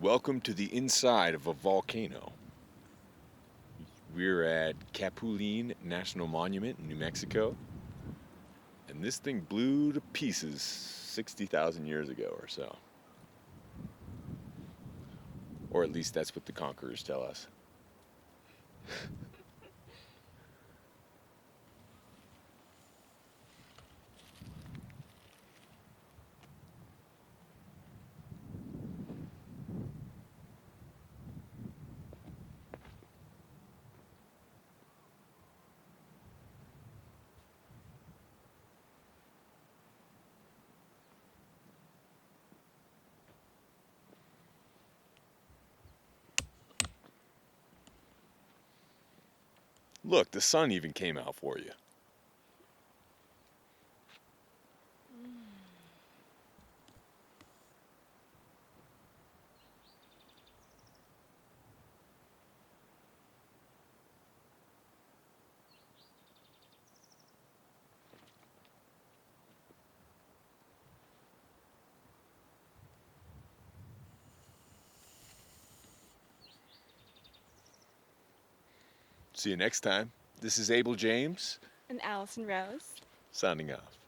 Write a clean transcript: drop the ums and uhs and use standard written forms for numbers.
Welcome to the inside of a volcano. We're at Capulin National Monument in New Mexico, and this thing blew to pieces 60,000 years ago or so. Or at least that's what the conquerors tell us. Look, the sun even came out for you. See you next time. This is Abel James, And Allison Rose. signing off.